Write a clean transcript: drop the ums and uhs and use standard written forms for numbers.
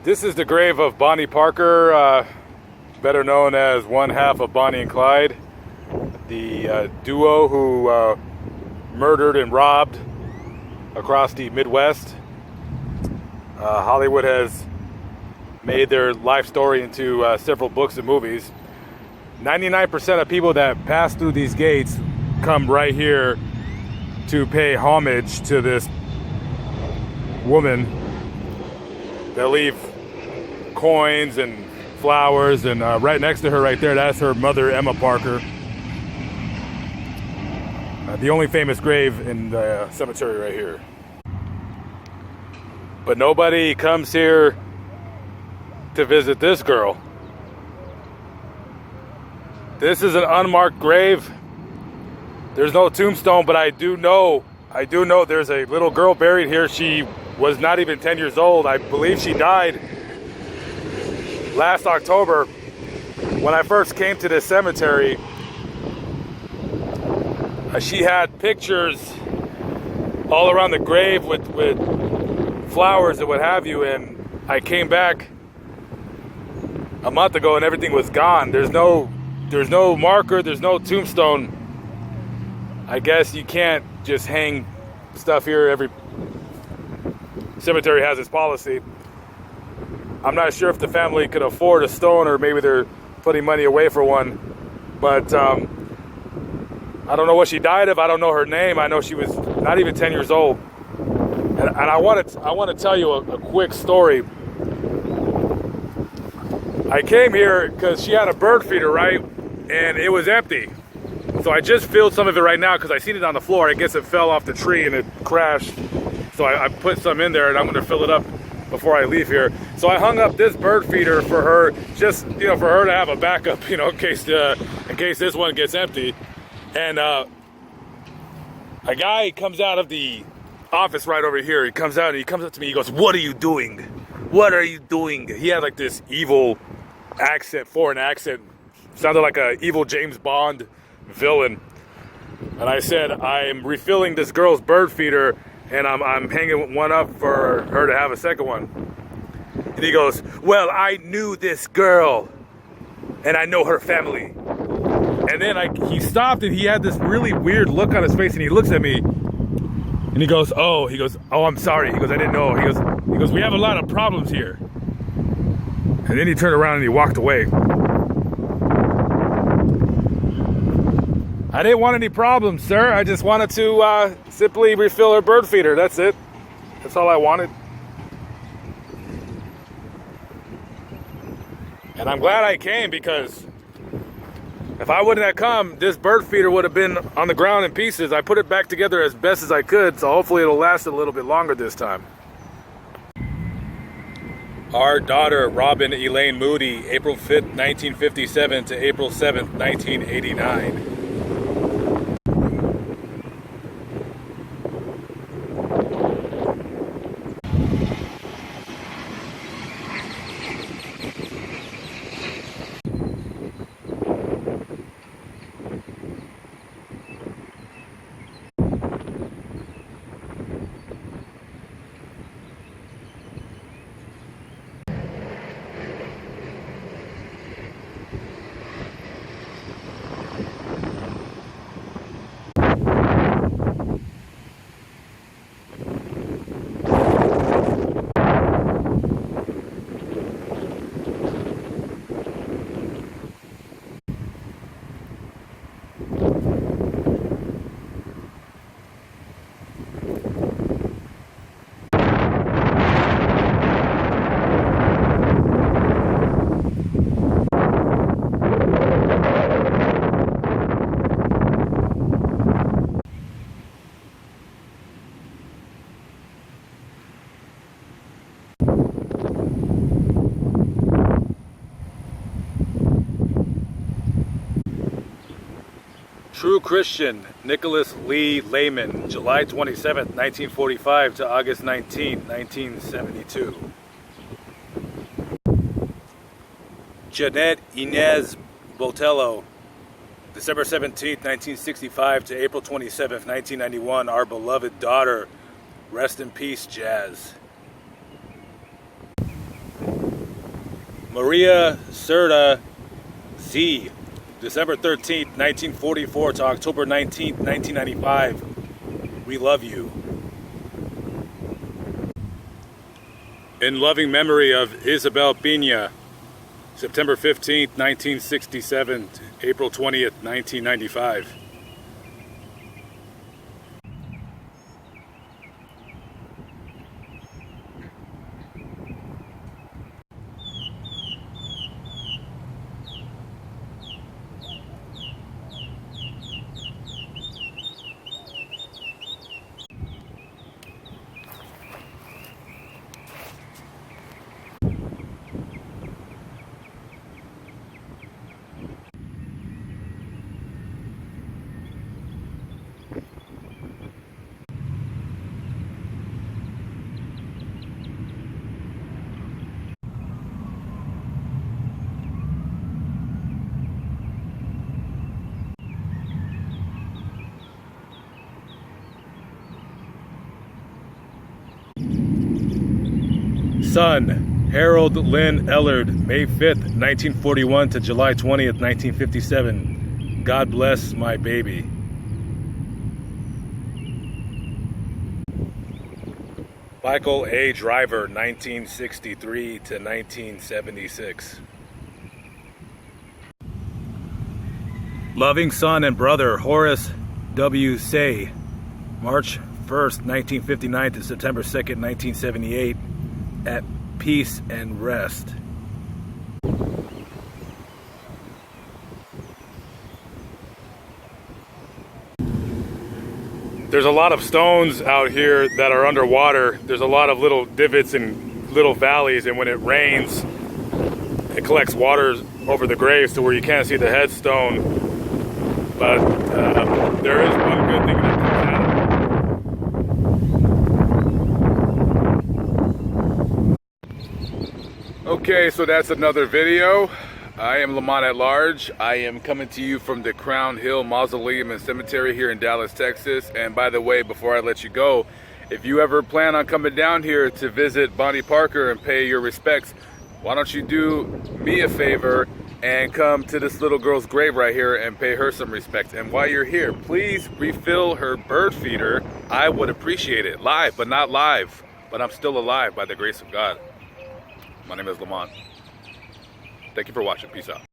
This is the grave of Bonnie Parker, better known as one half of Bonnie and Clyde, the duo who murdered and robbed across the Midwest. Hollywood has made their life story into several books and movies. 99% of people that pass through these gates come right here to pay homage to this woman. They'll leave coins and flowers, and right next to her right there, that's her mother, Emma Parker. The only famous grave in the cemetery right here. But nobody comes here to visit this girl. This is an unmarked grave. There's no tombstone, but I do know there's a little girl buried here. She was not even 10 years old. I believe she died last October. When I first came to this cemetery, she had pictures all around the grave with flowers and what have you, and I came back a month ago and everything was gone. There's no marker, there's no tombstone. I guess you can't just hang stuff here. Every cemetery has its policy. I'm not sure if the family could afford a stone, or maybe they're putting money away for one. But I don't know what she died of. I don't know her name. I know she was not even 10 years old. And I want to tell you a quick story. I came here because she had a bird feeder, right? And it was empty. So I just filled some of it right now because I seen it on the floor. I guess it fell off the tree and it crashed. So I put some in there and I'm going to fill it up before I leave here. So I hung up this bird feeder for her, just, for her to have a backup, in case this one gets empty. And a guy comes out of the office right over here. He comes out and he comes up to me. He goes, "What are you doing? What are you doing?" He had like this evil accent, foreign accent. Sounded like an evil James Bond villain. And I said, "I'm refilling this girl's bird feeder, and I'm hanging one up for her to have a second one." And he goes, "Well, I knew this girl, and I know her family." And then he stopped, and he had this really weird look on his face, and he looks at me, and he goes, "Oh, I'm sorry." He goes, "I didn't know." He goes, "We have a lot of problems here." And then he turned around and he walked away. I didn't want any problems, sir. I just wanted to simply refill her bird feeder. That's it. That's all I wanted. And I'm glad I came, because if I wouldn't have come, this bird feeder would have been on the ground in pieces. I put it back together as best as I could, so hopefully it'll last a little bit longer this time. Our daughter, Robin Elaine Moody, April 5th, 1957 to April 7th, 1989. True Christian, Nicholas Lee Lehman, July 27, 1945 to August 19, 1972. Jeanette Inez Botello, December 17, 1965 to April 27, 1991, our beloved daughter. Rest in peace, Jazz. Maria Serta Z, December 13th, 1944 to October 19th, 1995. We love you. In loving memory of Isabel Pina, September 15th, 1967 to April 20th, 1995. Son, Harold Lynn Ellard, May 5th, 1941 to July 20th, 1957. God bless my baby. Michael A. Driver, 1963 to 1976. Loving son and brother, Horace W. Say, March 1st, 1959 to September 2nd, 1978. At peace and rest. There's a lot of stones out here that are underwater. There's a lot of little divots and little valleys, and when it rains, it collects water over the graves to where you can't see the headstone. But there is one good thing that comes out of it. Okay, so that's another video. I am Lamont at Large. I am coming to you from the Crown Hill Mausoleum and Cemetery here in Dallas, Texas. And by the way, before I let you go, if you ever plan on coming down here to visit Bonnie Parker and pay your respects, why don't you do me a favor and come to this little girl's grave right here and pay her some respect. And while you're here, please refill her bird feeder. I would appreciate it. Live, but not live. But I'm still alive by the grace of God. My name is Lamont. Thank you for watching. Peace out.